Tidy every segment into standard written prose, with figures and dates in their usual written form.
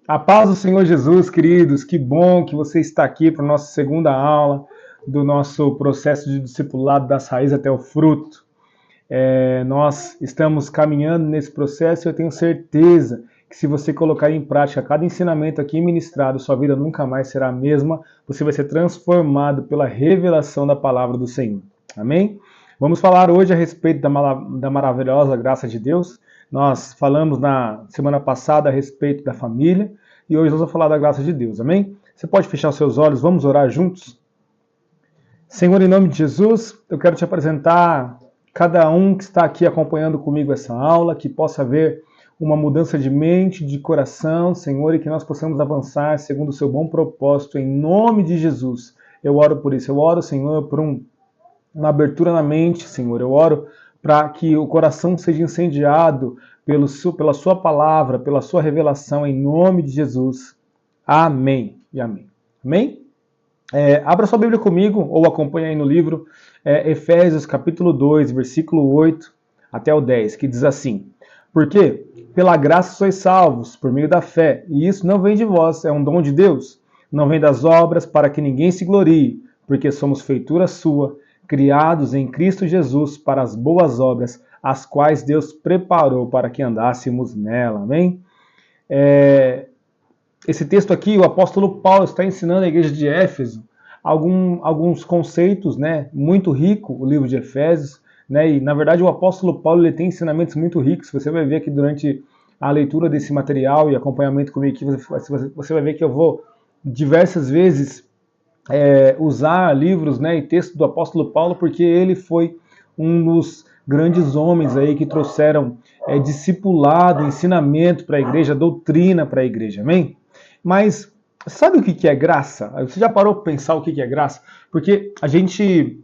A paz do Senhor Jesus, queridos, que bom que você está aqui para a nossa segunda aula do nosso processo de discipulado das raízes até o fruto. Nós estamos caminhando nesse processo e eu tenho certeza que se você colocar em prática cada ensinamento aqui ministrado, sua vida nunca mais será a mesma, você vai ser transformado pela revelação da palavra do Senhor. Amém? Vamos falar hoje a respeito da maravilhosa graça de Deus. Nós falamos na semana passada a respeito da família e hoje nós vamos falar da graça de Deus, amém? Você pode fechar os seus olhos, vamos orar juntos? Senhor, em nome de Jesus, eu quero te apresentar cada um que está aqui acompanhando comigo essa aula, que possa haver uma mudança de mente, de coração, Senhor, e que nós possamos avançar segundo o seu bom propósito, em nome de Jesus. Eu oro por isso, eu oro, Senhor, por uma abertura na mente, Senhor. Eu oro para que o coração seja incendiado pela sua palavra, pela sua revelação, em nome de Jesus. Amém e amém. Amém? Abra sua Bíblia comigo, ou acompanhe aí no livro Efésios capítulo 2, versículo 8 até o 10, que diz assim: Porque pela graça sois salvos, por meio da fé, e isso não vem de vós, é um dom de Deus. Não vem das obras, para que ninguém se glorie, porque somos feitura sua, criados em Cristo Jesus para as boas obras, as quais Deus preparou para que andássemos nela. Amém? Esse texto aqui, o apóstolo Paulo está ensinando à igreja de Éfeso alguns conceitos, né, muito rico, o livro de Efésios, né, e na verdade o apóstolo Paulo ele tem ensinamentos muito ricos. Você vai ver aqui durante a leitura desse material e acompanhamento comigo aqui, você vai ver que eu vou diversas vezes usar livros, né, e textos do apóstolo Paulo, porque ele foi um dos grandes homens aí que trouxeram discipulado, ensinamento para a igreja, doutrina para a igreja, amém? Mas sabe o que é graça? Você já parou para pensar o que é graça? Porque a gente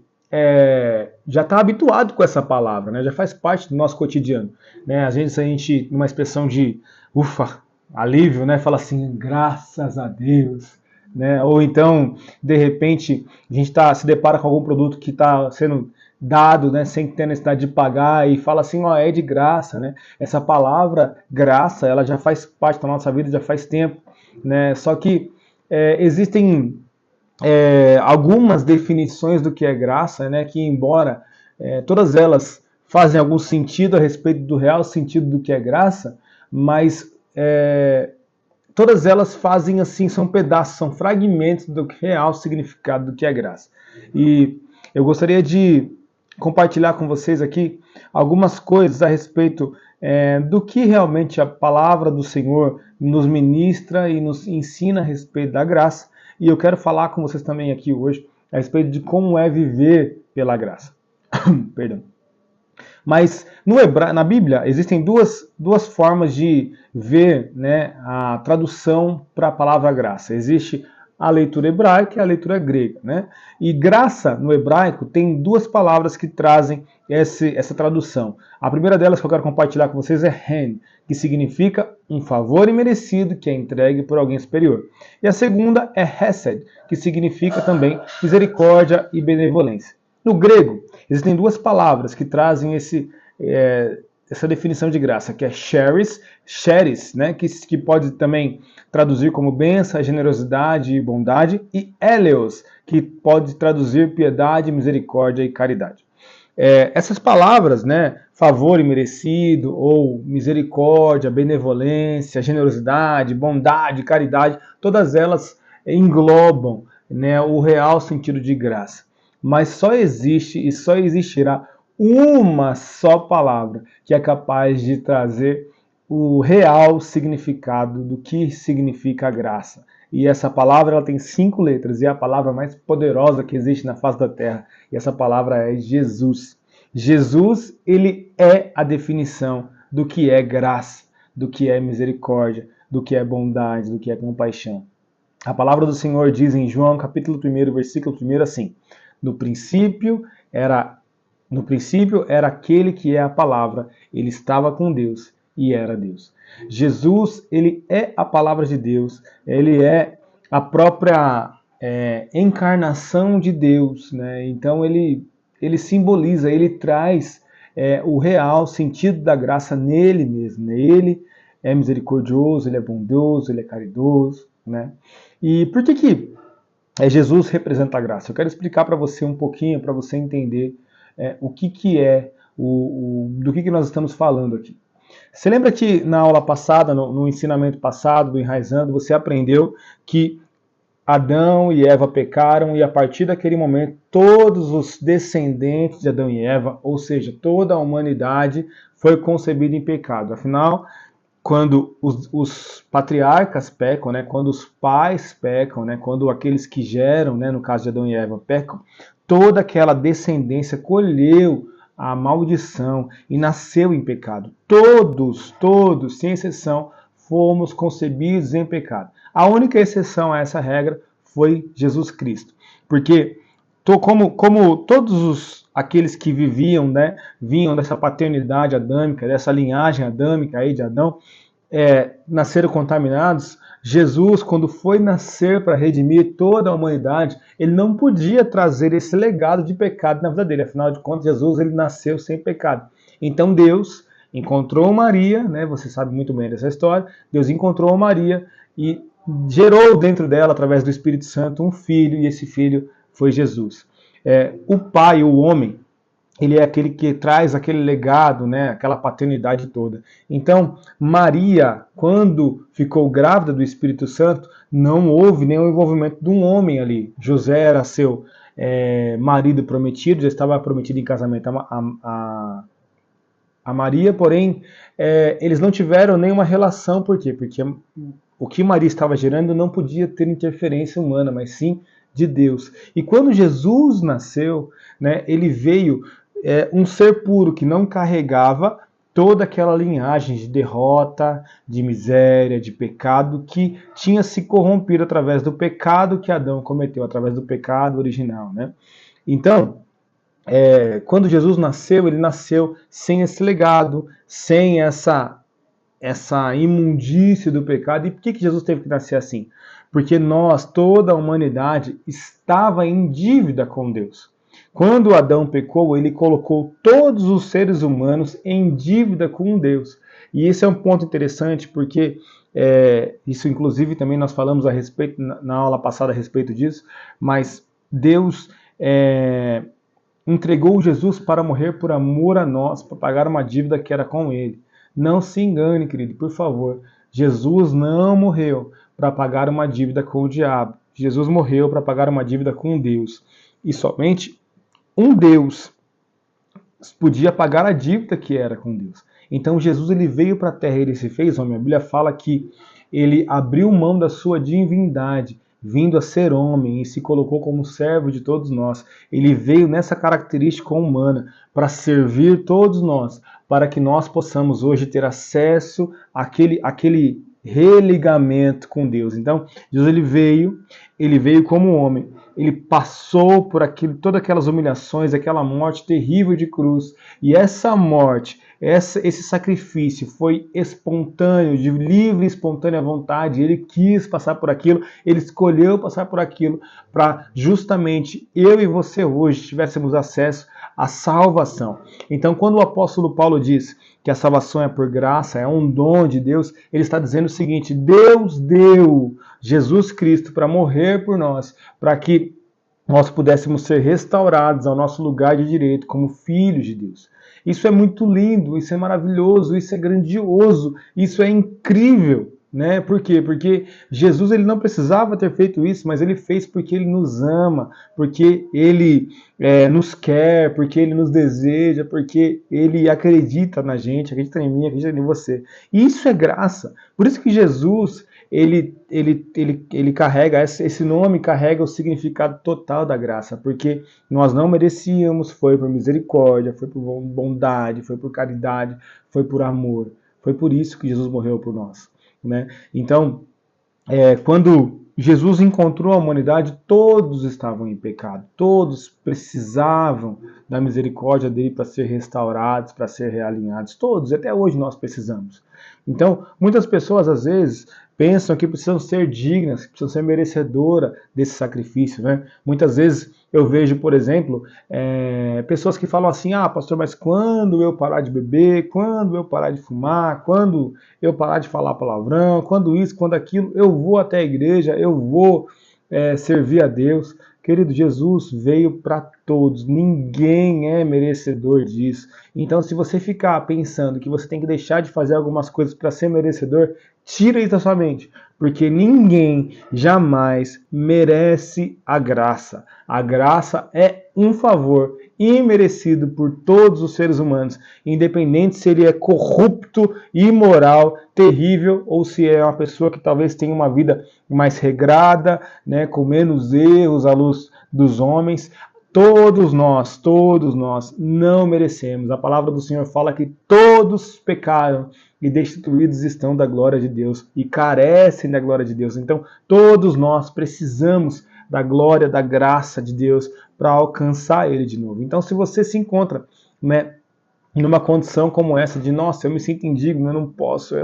já está habituado com essa palavra, né? Já faz parte do nosso cotidiano, né? Às vezes a gente, numa expressão de ufa, alívio, né, fala assim, graças a Deus, né? Ou então, de repente, a gente se depara com algum produto que está sendo dado, né, sem ter necessidade de pagar e fala assim, ó, é de graça, né? Essa palavra graça, ela já faz parte da nossa vida já faz tempo, né? Só que existem algumas definições do que é graça, né, que embora todas elas fazem algum sentido a respeito do real sentido do que é graça, mas todas elas fazem assim, são pedaços, são fragmentos do real significado do que é graça. E eu gostaria de compartilhar com vocês aqui algumas coisas a respeito do que realmente a palavra do Senhor nos ministra e nos ensina a respeito da graça. E eu quero falar com vocês também aqui hoje a respeito de como é viver pela graça. Perdão. Mas na Bíblia existem duas formas de ver, né, a tradução para a palavra graça. Existe a leitura hebraica e a leitura grega, né? E graça no hebraico tem duas palavras que trazem essa tradução. A primeira delas que eu quero compartilhar com vocês é hen, que significa um favor imerecido que é entregue por alguém superior. E a segunda é hesed, que significa também misericórdia e benevolência. No grego, existem duas palavras que trazem essa definição de graça, que é charis, né, que pode também traduzir como bênção, generosidade e bondade, e eleos, que pode traduzir piedade, misericórdia e caridade. Essas palavras, né, favor imerecido, ou misericórdia, benevolência, generosidade, bondade, caridade, todas elas englobam, né, o real sentido de graça. Mas só existe e só existirá uma só palavra que é capaz de trazer o real significado do que significa a graça. E essa palavra ela tem 5 letras e é a palavra mais poderosa que existe na face da terra. E essa palavra é Jesus. Jesus, ele é a definição do que é graça, do que é misericórdia, do que é bondade, do que é compaixão. A palavra do Senhor diz em João capítulo 1, versículo 1 assim: No princípio era aquele que é a palavra, ele estava com Deus e era Deus. Jesus, ele é a palavra de Deus, ele é a própria encarnação de Deus, né? Então ele simboliza, ele traz o real sentido da graça nele mesmo, né? Ele é misericordioso, ele é bondoso, ele é caridoso, né? E por que Jesus representa a graça? Eu quero explicar para você um pouquinho, para você entender o que é, do que nós estamos falando aqui. Você lembra que na aula passada, no ensinamento passado do Enraizando, você aprendeu que Adão e Eva pecaram e a partir daquele momento todos os descendentes de Adão e Eva, ou seja, toda a humanidade foi concebida em pecado. Afinal, quando os patriarcas pecam, né, quando os pais pecam, né, quando aqueles que geram, né, no caso de Adão e Eva, pecam, toda aquela descendência colheu a maldição e nasceu em pecado. Todos, sem exceção, fomos concebidos em pecado. A única exceção a essa regra foi Jesus Cristo. Porque como todos aqueles que viviam, né, vinham dessa paternidade adâmica, dessa linhagem adâmica aí de Adão, nasceram contaminados, Jesus, quando foi nascer para redimir toda a humanidade, ele não podia trazer esse legado de pecado na vida dele. Afinal de contas, Jesus ele nasceu sem pecado. Então Deus encontrou Maria, né? Você sabe muito bem dessa história. Deus encontrou Maria e gerou dentro dela, através do Espírito Santo, um filho, e esse filho foi Jesus. O pai, o homem, ele é aquele que traz aquele legado, né, aquela paternidade toda. Então, Maria, quando ficou grávida do Espírito Santo, não houve nenhum envolvimento de um homem ali. José era seu marido prometido, já estava prometido em casamento a Maria, porém, eles não tiveram nenhuma relação. Por quê? Porque o que Maria estava gerando não podia ter interferência humana, mas sim de Deus. E quando Jesus nasceu, né, ele veio um ser puro que não carregava toda aquela linhagem de derrota, de miséria, de pecado que tinha se corrompido através do pecado que Adão cometeu, através do pecado original, né? Então, quando Jesus nasceu, ele nasceu sem esse legado, sem essa imundície do pecado. E por que Jesus teve que nascer assim? Porque nós, toda a humanidade, estava em dívida com Deus. Quando Adão pecou, ele colocou todos os seres humanos em dívida com Deus. E esse é um ponto interessante, porque isso inclusive também nós falamos a respeito na aula passada a respeito disso, mas Deus entregou Jesus para morrer por amor a nós, para pagar uma dívida que era com ele. Não se engane, querido, por favor. Jesus não morreu para pagar uma dívida com o diabo. Jesus morreu para pagar uma dívida com Deus. E somente um Deus podia pagar a dívida que era com Deus. Então Jesus ele veio para a terra, ele se fez homem. A Bíblia fala que ele abriu mão da sua divindade, vindo a ser homem e se colocou como servo de todos nós. Ele veio nessa característica humana para servir todos nós, para que nós possamos hoje ter acesso àquele religamento com Deus. Então, Jesus ele veio como homem, ele passou por todas aquelas humilhações, aquela morte terrível de cruz, e essa morte, esse sacrifício foi espontâneo, de livre e espontânea vontade. Ele quis passar por aquilo, ele escolheu passar por aquilo, para justamente eu e você hoje tivéssemos acesso à salvação. Então, quando o apóstolo Paulo diz que a salvação é por graça, é um dom de Deus, ele está dizendo o seguinte: Deus deu Jesus Cristo para morrer por nós, para que nós pudéssemos ser restaurados ao nosso lugar de direito como filhos de Deus. Isso é muito lindo, isso é maravilhoso, isso é grandioso, isso é incrível, né? Por quê? Porque Jesus ele não precisava ter feito isso, mas ele fez porque ele nos ama, porque ele nos quer, porque ele nos deseja, porque ele acredita na gente, acredita em mim, acredita em você. E isso é graça. Por isso que Jesus ele carrega, esse nome carrega o significado total da graça, porque nós não merecíamos, foi por misericórdia, foi por bondade, foi por caridade, foi por amor. Foi por isso que Jesus morreu por nós, né? Então, quando Jesus encontrou a humanidade, todos estavam em pecado, todos precisavam da misericórdia dele para ser restaurados, para ser realinhados, todos, até hoje nós precisamos. Então, muitas pessoas às vezes pensam que precisam ser dignas, que precisam ser merecedoras desse sacrifício, né? Muitas vezes eu vejo, por exemplo, pessoas que falam assim: ah, pastor, mas quando eu parar de beber, quando eu parar de fumar, quando eu parar de falar palavrão, quando isso, quando aquilo, eu vou até a igreja, eu vou servir a Deus. Querido, Jesus veio para todos, ninguém é merecedor disso. Então, se você ficar pensando que você tem que deixar de fazer algumas coisas para ser merecedor, tira isso da sua mente, porque ninguém jamais merece a graça. A graça é um favor imerecido por todos os seres humanos, independente se ele é corrupto, imoral, terrível, ou se é uma pessoa que talvez tenha uma vida mais regrada, né, com menos erros à luz dos homens. Todos nós não merecemos. A palavra do Senhor fala que todos pecaram e destituídos estão da glória de Deus e carecem da glória de Deus. Então, todos nós precisamos da glória, da graça de Deus para alcançar Ele de novo. Então, se você se encontra, né, numa condição como essa de, nossa, eu me sinto indigno, eu não posso,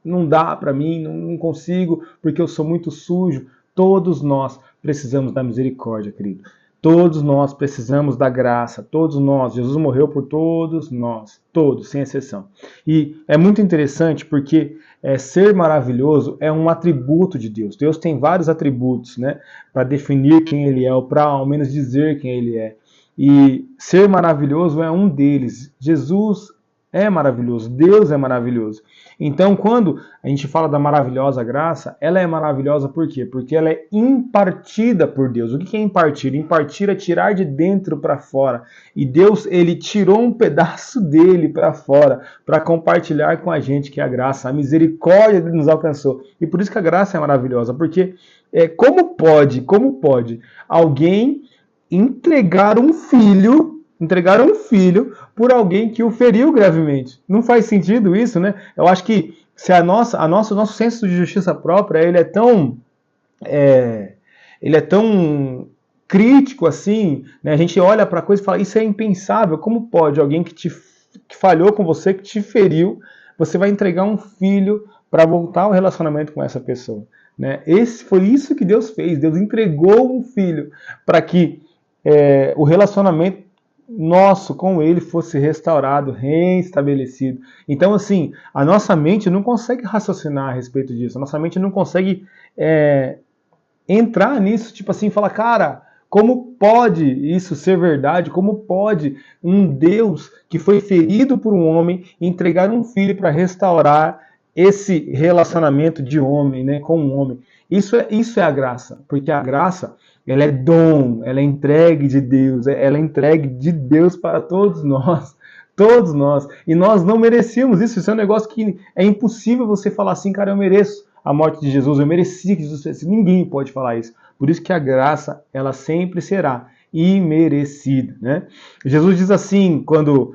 não dá para mim, não consigo, porque eu sou muito sujo. Todos nós precisamos da misericórdia, querido. Todos nós precisamos da graça, todos nós. Jesus morreu por todos nós, todos, sem exceção. E é muito interessante porque ser maravilhoso é um atributo de Deus. Deus tem vários atributos, né, para definir quem Ele é, ou para ao menos dizer quem Ele é. E ser maravilhoso é um deles. Jesus é maravilhoso, Deus é maravilhoso. Então, quando a gente fala da maravilhosa graça, ela é maravilhosa por quê? Porque ela é impartida por Deus. O que é impartir? Impartir é tirar de dentro para fora. E Deus, ele tirou um pedaço dele para fora para compartilhar com a gente, que é a graça. A misericórdia dele nos alcançou. E por isso que a graça é maravilhosa. Porque como pode alguém entregar um filho por alguém que o feriu gravemente? Não faz sentido isso, né? Eu acho que se o nosso senso de justiça própria ele é tão crítico assim, né? A gente olha para a coisa e fala: isso é impensável. Como pode alguém que falhou com você, que te feriu, você vai entregar um filho para voltar ao relacionamento com essa pessoa, né? Foi isso que Deus fez. Deus entregou um filho para que o relacionamento nosso com ele fosse restaurado, reestabelecido. Então, assim, a nossa mente não consegue raciocinar a respeito disso. A nossa mente não consegue entrar nisso, tipo assim, falar: cara, como pode isso ser verdade? Como pode um Deus que foi ferido por um homem entregar um filho para restaurar esse relacionamento de homem, né, com um homem? Isso é a graça, porque a graça, ela é dom, ela é entregue de Deus, ela é entregue de Deus para todos nós. Todos nós. E nós não merecíamos isso. Isso é um negócio que é impossível você falar assim: cara, eu mereço a morte de Jesus, eu mereci que Jesus fizesse. Ninguém pode falar isso. Por isso que a graça, ela sempre será imerecida, né? Jesus diz assim, quando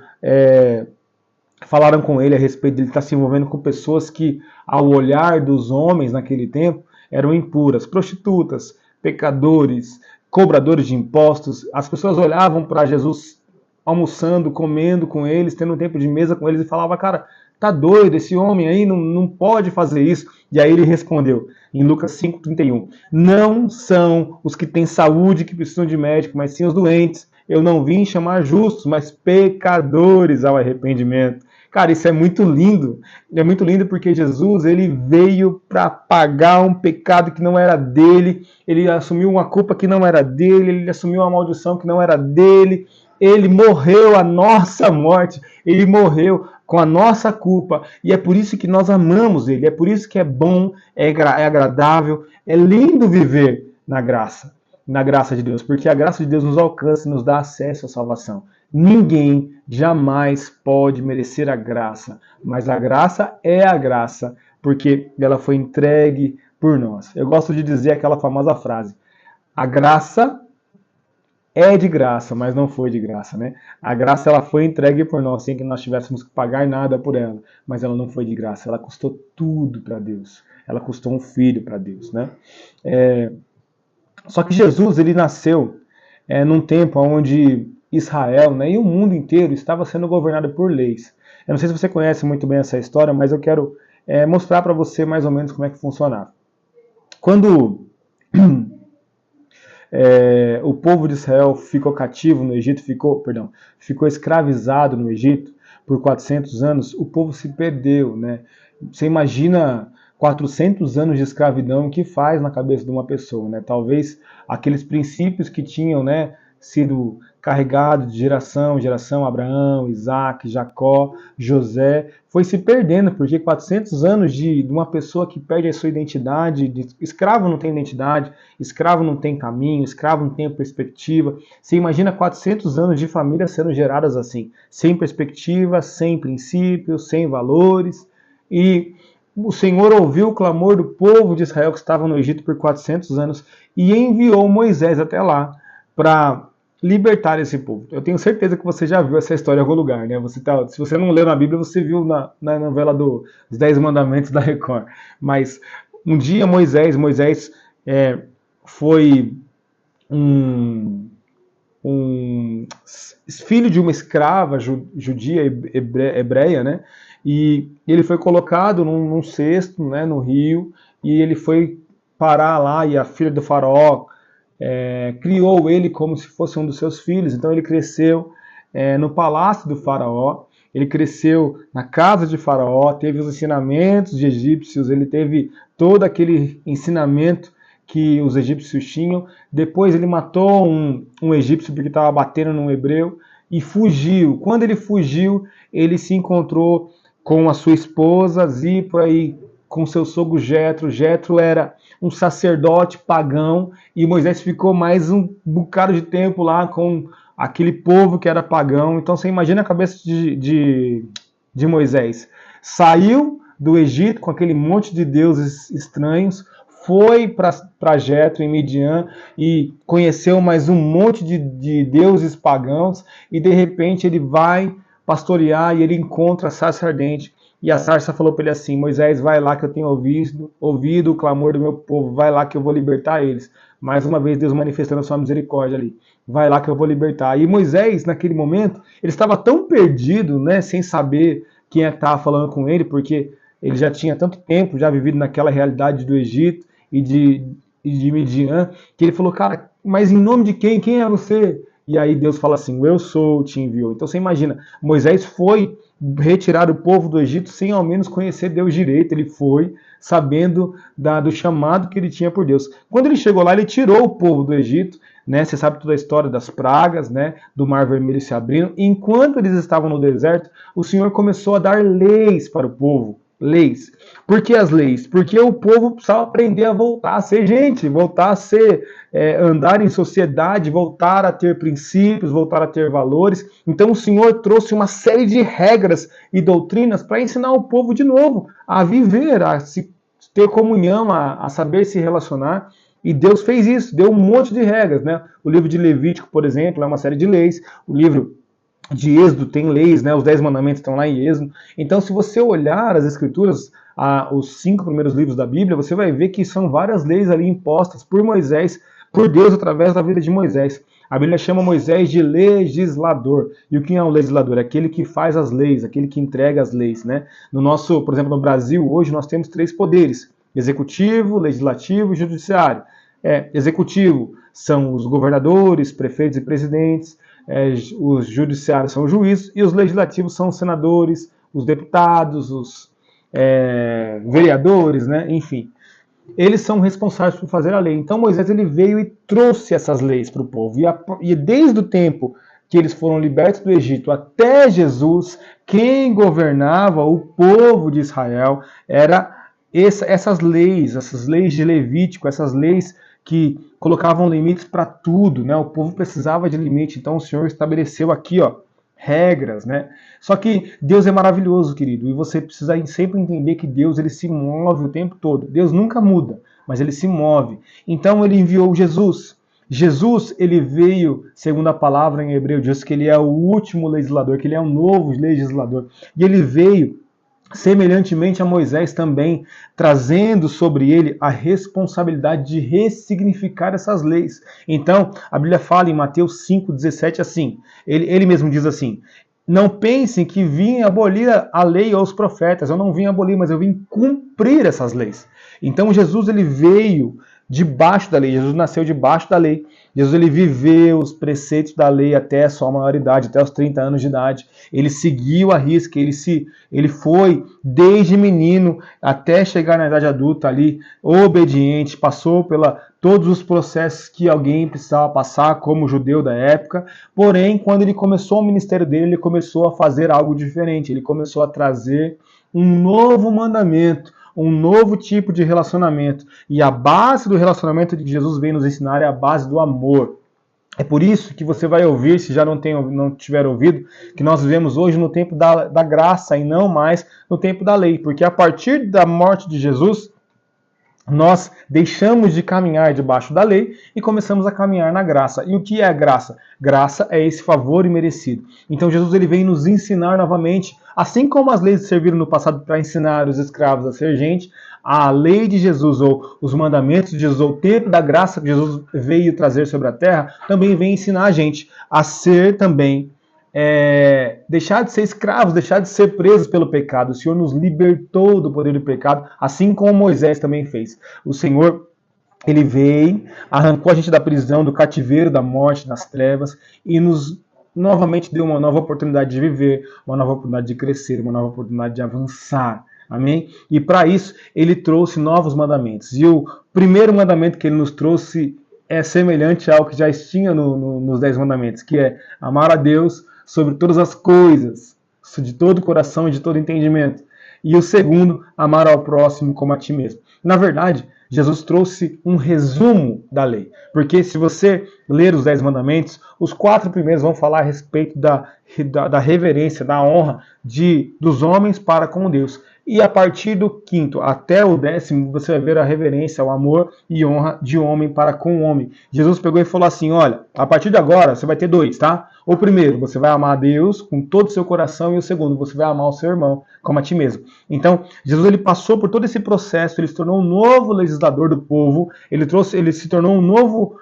falaram com ele a respeito de ele estar se envolvendo com pessoas que, ao olhar dos homens naquele tempo, eram impuras, prostitutas, pecadores, cobradores de impostos. As pessoas olhavam para Jesus almoçando, comendo com eles, tendo um tempo de mesa com eles e falavam: cara, tá doido, esse homem aí não pode fazer isso. E aí ele respondeu, em Lucas 5,31, não são os que têm saúde que precisam de médico, mas sim os doentes. Eu não vim chamar justos, mas pecadores ao arrependimento. Cara, isso é muito lindo. É muito lindo porque Jesus, ele veio para pagar um pecado que não era dele. Ele assumiu uma culpa que não era dele. Ele assumiu uma maldição que não era dele. Ele morreu a nossa morte. Ele morreu com a nossa culpa. E é por isso que nós amamos ele. É por isso que é bom, é agradável, é lindo viver na graça de Deus. Porque a graça de Deus nos alcança e nos dá acesso à salvação. Ninguém jamais pode merecer a graça, mas a graça é a graça, porque ela foi entregue por nós. Eu gosto de dizer aquela famosa frase: a graça é de graça, mas não foi de graça, né? A graça, ela foi entregue por nós, sem que nós tivéssemos que pagar nada por ela, mas ela não foi de graça, ela custou tudo para Deus. Ela custou um filho para Deus, né? Só que Jesus, ele nasceu num tempo onde Israel, né, e o mundo inteiro estava sendo governado por leis. Eu não sei se você conhece muito bem essa história, mas eu quero mostrar para você mais ou menos como é que funcionava. Quando o povo de Israel ficou cativo no Egito, ficou escravizado no Egito por 400 anos, o povo se perdeu, né? Você imagina 400 anos de escravidão, o que faz na cabeça de uma pessoa, né? Talvez aqueles princípios que tinham, né, sido carregados de geração em geração, Abraão, Isaac, Jacó, José, foi se perdendo, porque 400 anos de uma pessoa que perde a sua identidade, escravo não tem identidade, escravo não tem caminho, escravo não tem perspectiva. Você imagina 400 anos de família sendo geradas assim, sem perspectiva, sem princípios, sem valores. E o Senhor ouviu o clamor do povo de Israel que estava no Egito por 400 anos e enviou Moisés até lá para libertar esse povo. Eu tenho certeza que você já viu essa história em algum lugar, né? Se você não leu na Bíblia, você viu na novela dos 10 Mandamentos da Record. Mas um dia Moisés foi um filho de uma escrava judia hebreia, né? E ele foi colocado num cesto, né, no rio, e ele foi parar lá, e a filha do faraó criou ele como se fosse um dos seus filhos. Então ele cresceu no palácio do faraó, ele cresceu na casa de faraó, teve os ensinamentos de egípcios, ele teve todo aquele ensinamento que os egípcios tinham. Depois ele matou um egípcio porque estava batendo num hebreu e fugiu. Quando ele fugiu, ele se encontrou com a sua esposa Zípora e com seu sogro Jetro. Jetro era um sacerdote pagão e Moisés ficou mais um bocado de tempo lá com aquele povo que era pagão. Então você imagina a cabeça de Moisés. Saiu do Egito com aquele monte de deuses estranhos, foi para Jetro em Midian e conheceu mais um monte de deuses pagãos e de repente ele vai pastorear e ele encontra a sarça ardente. E a sarça falou para ele assim: Moisés, vai lá que eu tenho ouvido o clamor do meu povo, vai lá que eu vou libertar eles. Mais uma vez Deus manifestando a sua misericórdia ali. Vai lá que eu vou libertar. E Moisés, naquele momento, ele estava tão perdido, né, sem saber quem é que estava falando com ele, porque ele já tinha tanto tempo já vivido naquela realidade do Egito e de Midian, que ele falou: cara, mas em nome de quem? Quem é você? E aí Deus fala assim: eu sou, te enviou. Então você imagina, Moisés foi retirar o povo do Egito sem ao menos conhecer Deus direito. Ele foi sabendo do chamado que ele tinha por Deus. Quando ele chegou lá, ele tirou o povo do Egito, né? Você sabe toda a história das pragas, né? Do Mar Vermelho se abrindo. Enquanto eles estavam no deserto, o Senhor começou a dar leis para o povo. Leis. Por que as leis? Porque o povo precisava aprender a voltar a ser gente, voltar a ser, andar em sociedade, voltar a ter princípios, voltar a ter valores. Então o Senhor trouxe uma série de regras e doutrinas para ensinar o povo de novo a viver, a se ter comunhão, a saber se relacionar. E Deus fez isso, deu um monte de regras, né? O livro de Levítico, por exemplo, é uma série de leis. O livro de Êxodo tem leis, né? Os 10 mandamentos estão lá em Êxodo. Então, se você olhar as escrituras, os 5 primeiros livros da Bíblia, você vai ver que são várias leis ali impostas por Moisés, por Deus, através da vida de Moisés. A Bíblia chama Moisés de legislador. E o que é um legislador? É aquele que faz as leis, aquele que entrega as leis, né? Por exemplo, no Brasil, hoje nós temos 3 poderes: executivo, legislativo e judiciário. Executivo são os governadores, prefeitos e presidentes. Os judiciários são os juízes e os legislativos são os senadores, os deputados, os vereadores, né? Enfim. Eles são responsáveis por fazer a lei. Então Moisés ele veio e trouxe essas leis para o povo. E desde o tempo que eles foram libertos do Egito até Jesus, quem governava o povo de Israel era essas leis de Levítico, essas leis que colocavam limites para tudo, né? O povo precisava de limite, então o Senhor estabeleceu aqui, regras, né? Só que Deus é maravilhoso, querido, e você precisa sempre entender que Deus ele se move o tempo todo. Deus nunca muda, mas ele se move. Então ele enviou Jesus. Jesus, ele veio, segundo a palavra em hebreu, diz que ele é o último legislador, que ele é um novo legislador. E ele veio semelhantemente a Moisés também, trazendo sobre ele a responsabilidade de ressignificar essas leis. Então, a Bíblia fala em Mateus 5,17 assim, ele mesmo diz assim, não pensem que vim abolir a lei ou os profetas, eu não vim abolir, mas eu vim cumprir essas leis. Então Jesus ele veio debaixo da lei, Jesus nasceu debaixo da lei, Jesus ele viveu os preceitos da lei até a sua maioridade, até os 30 anos de idade, ele seguiu a risca, ele foi desde menino até chegar na idade adulta ali, obediente, passou pela todos os processos que alguém precisava passar como judeu da época, porém, quando ele começou o ministério dele, ele começou a fazer algo diferente, ele começou a trazer um novo mandamento, um novo tipo de relacionamento. E a base do relacionamento que Jesus vem nos ensinar é a base do amor. É por isso que você vai ouvir, se já não tiver ouvido, que nós vivemos hoje no tempo da graça e não mais no tempo da lei. Porque a partir da morte de Jesus, nós deixamos de caminhar debaixo da lei e começamos a caminhar na graça. E o que é a graça? Graça é esse favor imerecido. Então Jesus ele vem nos ensinar novamente, assim como as leis serviram no passado para ensinar os escravos a ser gente, a lei de Jesus ou os mandamentos de Jesus, ou o tempo da graça que Jesus veio trazer sobre a terra, também vem ensinar a gente a ser também deixar de ser escravos, deixar de ser presos pelo pecado. O Senhor nos libertou do poder do pecado, assim como Moisés também fez. O Senhor, ele veio, arrancou a gente da prisão, do cativeiro, da morte, das trevas, e nos novamente deu uma nova oportunidade de viver, uma nova oportunidade de crescer, uma nova oportunidade de avançar. Amém? E para isso, ele trouxe novos mandamentos. E o primeiro mandamento que ele nos trouxe é semelhante ao que já tinha nos 10 mandamentos, que é amar a Deus sobre todas as coisas, de todo o coração e de todo entendimento. E o segundo, amar ao próximo como a ti mesmo. Na verdade, Jesus trouxe um resumo da lei. Porque se você ler os 10 mandamentos, os 4 primeiros vão falar a respeito da reverência, da honra dos homens para com Deus. E a partir do 5º até o 10º, você vai ver a reverência, o amor e honra de homem para com o homem. Jesus pegou e falou assim, olha, a partir de agora você vai ter 2, tá? O primeiro, você vai amar a Deus com todo o seu coração, e o segundo, você vai amar o seu irmão como a ti mesmo. Então, Jesus ele passou por todo esse processo, ele se tornou um novo legislador do povo, ele se tornou um novo...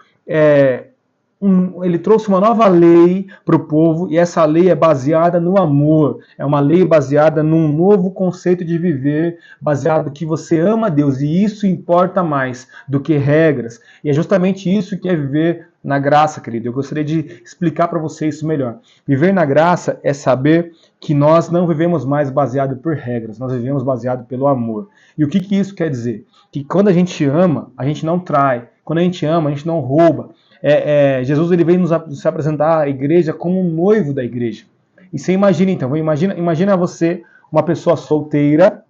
ele trouxe uma nova lei para o povo, e essa lei é baseada no amor. É uma lei baseada num novo conceito de viver, baseado que você ama a Deus, e isso importa mais do que regras. E é justamente isso que é viver na graça, querido. Eu gostaria de explicar para você isso melhor. Viver na graça é saber que nós não vivemos mais baseado por regras, nós vivemos baseado pelo amor. E o que isso quer dizer? Que quando a gente ama, a gente não trai. Quando a gente ama, a gente não rouba. Jesus ele veio nos apresentar a igreja como um noivo da igreja. E você imagina então, imagina você, uma pessoa solteira,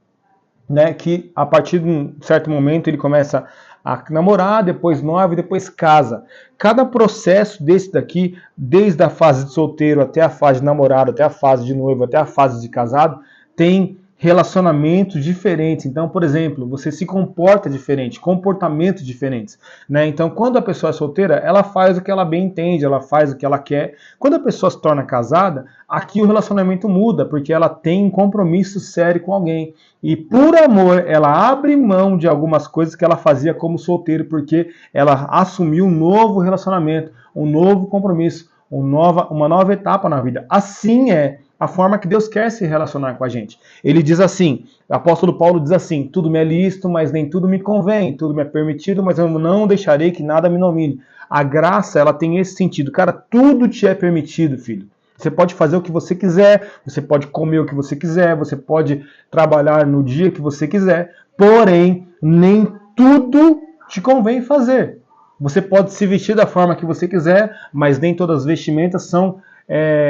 né, que a partir de um certo momento ele começa a namorar, depois noiva e depois casa. Cada processo desse daqui, desde a fase de solteiro até a fase de namorado, até a fase de noivo, até a fase de casado, tem relacionamentos diferentes. Então, por exemplo, você se comporta diferente, comportamentos diferentes, né? Então, quando a pessoa é solteira, ela faz o que ela bem entende, ela faz o que ela quer. Quando a pessoa se torna casada, aqui o relacionamento muda, porque ela tem um compromisso sério com alguém. E por amor, ela abre mão de algumas coisas que ela fazia como solteiro, porque ela assumiu um novo relacionamento, um novo compromisso, uma nova etapa na vida. Assim é a forma que Deus quer se relacionar com a gente. Ele diz assim, o apóstolo Paulo diz assim, tudo me é lícito, mas nem tudo me convém, tudo me é permitido, mas eu não deixarei que nada me domine. A graça, ela tem esse sentido. Cara, tudo te é permitido, filho. Você pode fazer o que você quiser, você pode comer o que você quiser, você pode trabalhar no dia que você quiser, porém, nem tudo te convém fazer. Você pode se vestir da forma que você quiser, mas nem todas as vestimentas são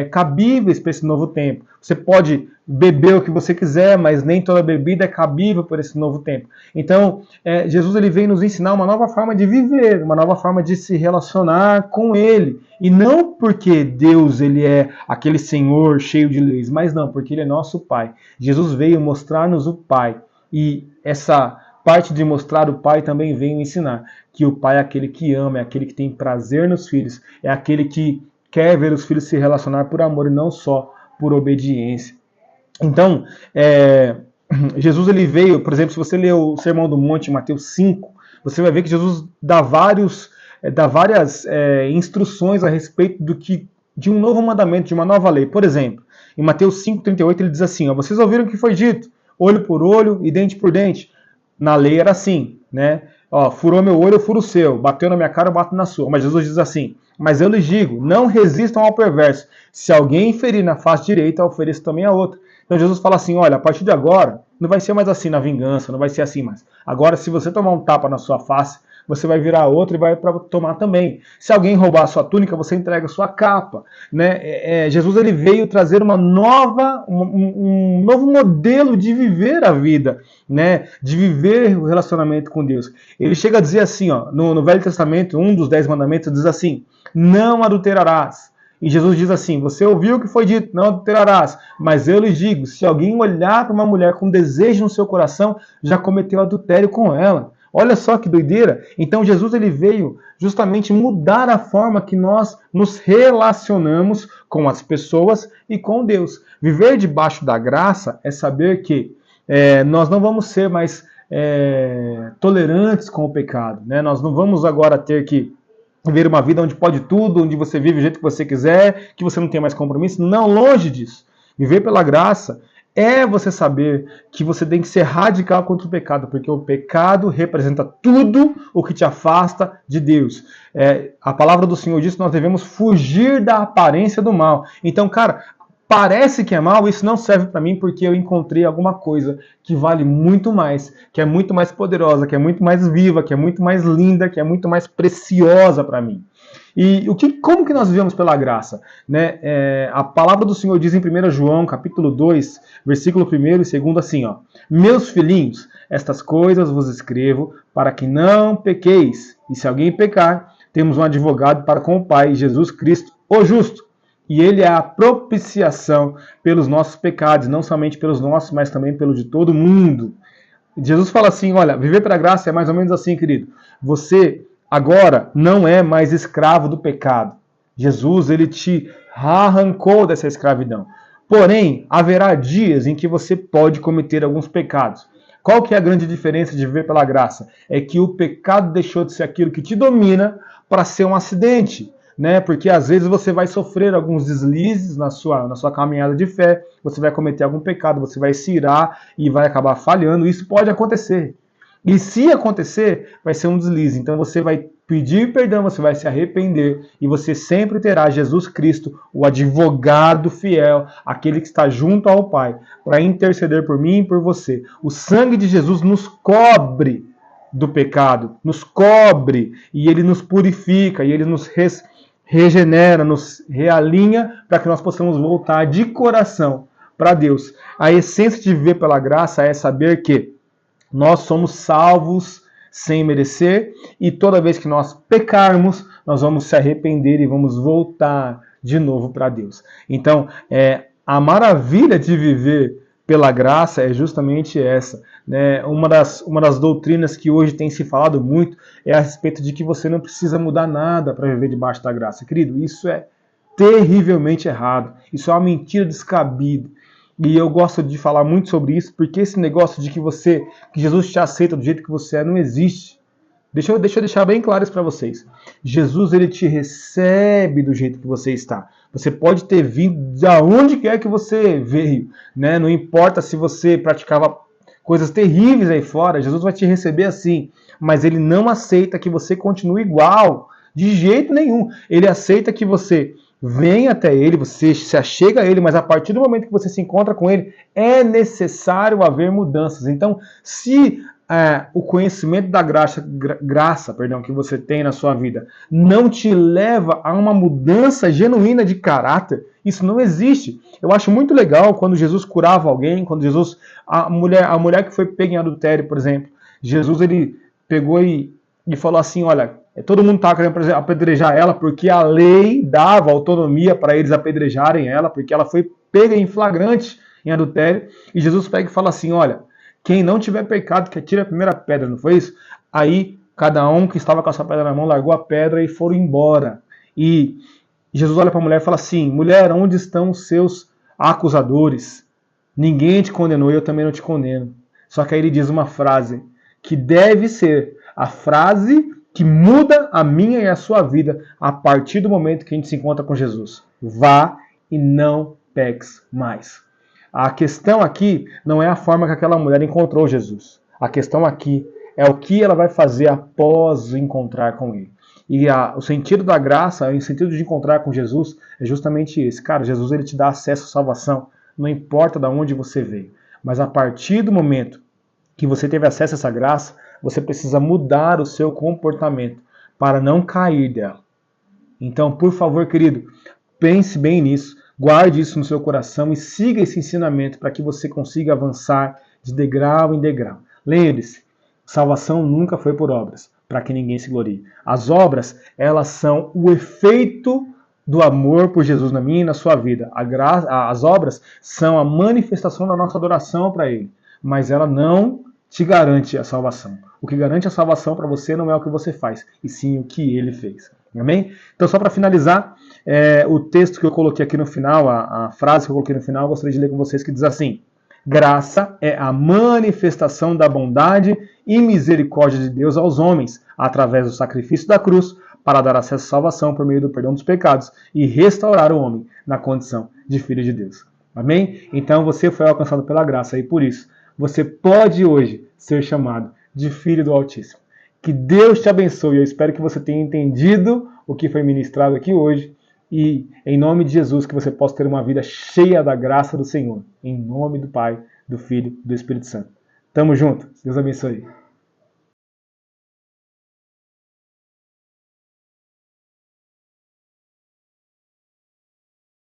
cabíveis para esse novo tempo. Você pode beber o que você quiser, mas nem toda bebida é cabível para esse novo tempo. Então, Jesus ele vem nos ensinar uma nova forma de viver, uma nova forma de se relacionar com Ele. E não porque Deus ele é aquele Senhor cheio de leis, mas não, porque Ele é nosso Pai. Jesus veio mostrar-nos o Pai. E essa parte de mostrar o Pai também veio ensinar que o Pai é aquele que ama, é aquele que tem prazer nos filhos, é aquele que quer ver os filhos se relacionar por amor e não só por obediência. Então, Jesus ele veio, por exemplo, se você ler o Sermão do Monte, Mateus 5, você vai ver que Jesus dá várias instruções a respeito de um novo mandamento, de uma nova lei. Por exemplo, em Mateus 5,38 ele diz assim, ó, vocês ouviram o que foi dito, olho por olho e dente por dente. Na lei era assim, né? Ó, furou meu olho, eu furo o seu, bateu na minha cara, eu bato na sua. Mas Jesus diz assim, mas eu lhes digo, não resistam ao perverso. Se alguém ferir na face direita, ofereça também a outra. Então Jesus fala assim, olha, a partir de agora, não vai ser mais assim na vingança, não vai ser assim mais. Agora, se você tomar um tapa na sua face, você vai virar outro e vai para tomar também. Se alguém roubar a sua túnica, você entrega a sua capa. Né? Jesus ele veio trazer um novo modelo de viver a vida, né? De viver o relacionamento com Deus. Ele chega a dizer assim, ó, no Velho Testamento, um dos 10 mandamentos diz assim, não adulterarás. E Jesus diz assim, você ouviu o que foi dito, não adulterarás. Mas eu lhes digo, se alguém olhar para uma mulher com desejo no seu coração, já cometeu adultério com ela. Olha só que doideira. Então Jesus ele veio justamente mudar a forma que nós nos relacionamos com as pessoas e com Deus. Viver debaixo da graça é saber que nós não vamos ser mais tolerantes com o pecado. Né? Nós não vamos agora ter que viver uma vida onde pode tudo, onde você vive do jeito que você quiser, que você não tem mais compromisso. Não, longe disso. Viver pela graça é você saber que você tem que ser radical contra o pecado, porque o pecado representa tudo o que te afasta de Deus. A palavra do Senhor diz que nós devemos fugir da aparência do mal. Então, cara, parece que é mal, isso não serve para mim porque eu encontrei alguma coisa que vale muito mais, que é muito mais poderosa, que é muito mais viva, que é muito mais linda, que é muito mais preciosa para mim. E como que nós vivemos pela graça? Né? A palavra do Senhor diz em 1 João, capítulo 2, versículo 1 e 2, assim, ó, meus filhinhos, estas coisas vos escrevo para que não pequeis. E se alguém pecar, temos um advogado para com o Pai, Jesus Cristo, o justo. E ele é a propiciação pelos nossos pecados, não somente pelos nossos, mas também pelo de todo mundo. Jesus fala assim, olha, viver pela graça é mais ou menos assim, querido. Você agora não é mais escravo do pecado. Jesus, ele te arrancou dessa escravidão. Porém, haverá dias em que você pode cometer alguns pecados. Qual que é a grande diferença de viver pela graça? É que o pecado deixou de ser aquilo que te domina para ser um acidente. Né? Porque às vezes você vai sofrer alguns deslizes na sua caminhada de fé, você vai cometer algum pecado, você vai se irar e vai acabar falhando. Isso pode acontecer. E se acontecer, vai ser um deslize. Então você vai pedir perdão, você vai se arrepender e você sempre terá Jesus Cristo, o advogado fiel, aquele que está junto ao Pai, para interceder por mim e por você. O sangue de Jesus nos cobre do pecado, nos cobre e ele nos purifica e ele nos regenera, nos realinha para que nós possamos voltar de coração para Deus. A essência de viver pela graça é saber que nós somos salvos sem merecer e toda vez que nós pecarmos, nós vamos se arrepender e vamos voltar de novo para Deus. Então, a maravilha de viver pela graça é justamente essa. Né? Uma das doutrinas que hoje tem se falado muito é a respeito de que você não precisa mudar nada para viver debaixo da graça. Querido, isso é terrivelmente errado. Isso é uma mentira descabida. E eu gosto de falar muito sobre isso, porque esse negócio de que Jesus te aceita do jeito que você é, não existe. Deixa eu deixar bem claro isso para vocês. Jesus, ele te recebe do jeito que você está. Você pode ter vindo de onde quer que você veio, né? Não importa se você praticava coisas terríveis aí fora, Jesus vai te receber assim. Mas ele não aceita que você continue igual, de jeito nenhum. Ele aceita que você venha até ele, você se achega a ele, mas a partir do momento que você se encontra com ele, é necessário haver mudanças. Então, se o conhecimento da graça que você tem na sua vida não te leva a uma mudança genuína de caráter, isso não existe. Eu acho muito legal quando Jesus curava alguém, quando Jesus, a mulher que foi pega em adultério, por exemplo, Jesus ele pegou e falou assim, olha, todo mundo estava querendo apedrejar ela porque a lei dava autonomia para eles apedrejarem ela, porque ela foi pega em flagrante em adultério, e Jesus pega e fala assim, olha, quem não tiver pecado, que atire a primeira pedra, não foi isso? Aí, cada um que estava com a sua pedra na mão, largou a pedra e foram embora. E Jesus olha para a mulher e fala assim, mulher, onde estão os seus acusadores? Ninguém te condenou e eu também não te condeno. Só que aí ele diz uma frase que deve ser a frase que muda a minha e a sua vida a partir do momento que a gente se encontra com Jesus. Vá e não peques mais. A questão aqui não é a forma que aquela mulher encontrou Jesus. A questão aqui é o que ela vai fazer após encontrar com ele. E o sentido da graça, o sentido de encontrar com Jesus é justamente esse. Cara, Jesus ele te dá acesso à salvação, não importa de onde você veio. Mas a partir do momento que você teve acesso a essa graça, você precisa mudar o seu comportamento para não cair dela. Então, por favor, querido, pense bem nisso, guarde isso no seu coração e siga esse ensinamento para que você consiga avançar de degrau em degrau. Lembre-se, salvação nunca foi por obras, para que ninguém se glorie. As obras, elas são o efeito do amor por Jesus na minha e na sua vida. As obras são a manifestação da nossa adoração para Ele, mas ela não te garante a salvação. O que garante a salvação para você não é o que você faz, e sim o que Ele fez. Amém? Então, só para finalizar, o texto que eu coloquei aqui no final, a frase que eu coloquei no final, eu gostaria de ler com vocês, que diz assim: graça é a manifestação da bondade e misericórdia de Deus aos homens, através do sacrifício da cruz, para dar acesso à salvação por meio do perdão dos pecados e restaurar o homem na condição de filho de Deus. Amém? Então você foi alcançado pela graça e por isso você pode hoje ser chamado de filho do Altíssimo. Que Deus te abençoe. Eu espero que você tenha entendido o que foi ministrado aqui hoje. E, em nome de Jesus, que você possa ter uma vida cheia da graça do Senhor. Em nome do Pai, do Filho e do Espírito Santo. Tamo junto. Deus abençoe.